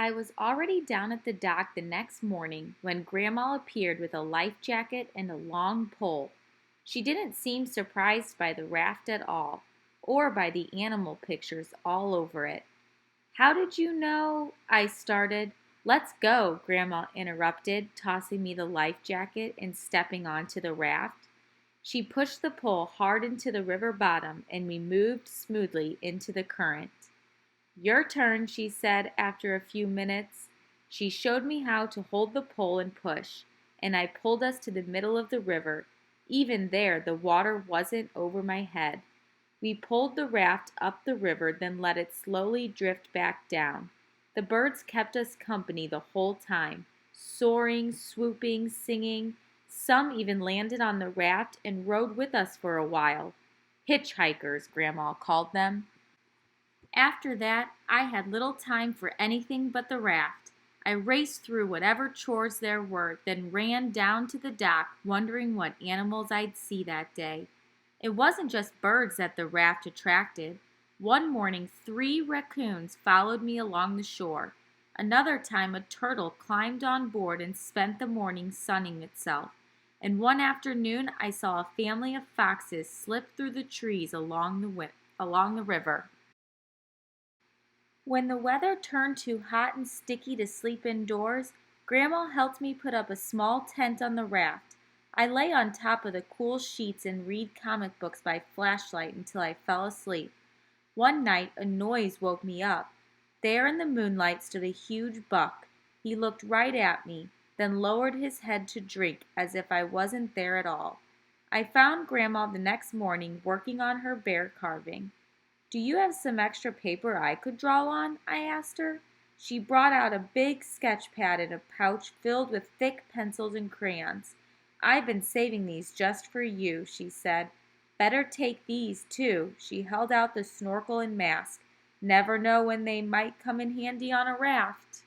I was already down at the dock the next morning when Grandma appeared with a life jacket and a long pole. She didn't seem surprised by the raft at all, or by the animal pictures all over it. "How did you know?" I started. "Let's go," Grandma interrupted, tossing me the life jacket and stepping onto the raft. She pushed the pole hard into the river bottom, and we moved smoothly into the current. "Your turn," she said after a few minutes. She showed me how to hold the pole and push, and I pulled us to the middle of the river. Even there, the water wasn't over my head. We pulled the raft up the river, then let it slowly drift back down. The birds kept us company the whole time, soaring, swooping, singing. Some even landed on the raft and rode with us for a while. Hitchhikers, Grandma called them. After that, I had little time for anything but the raft. I raced through whatever chores there were, then ran down to the dock, wondering what animals I'd see that day. It wasn't just birds that the raft attracted. One morning, 3 raccoons followed me along the shore. Another time, a turtle climbed on board and spent the morning sunning itself. And one afternoon, I saw a family of foxes slip through the trees along the river. When the weather turned too hot and sticky to sleep indoors, Grandma helped me put up a small tent on the raft. I lay on top of the cool sheets and read comic books by flashlight until I fell asleep. One night a noise woke me up. There in the moonlight stood a huge buck. He looked right at me, then lowered his head to drink as if I wasn't there at all. I found Grandma the next morning working on her bear carving. "Do you have some extra paper I could draw on?" I asked her. She brought out a big sketch pad and a pouch filled with thick pencils and crayons. "I've been saving these just for you," she said. "Better take these, too." She held out the snorkel and mask. "Never know when they might come in handy on a raft."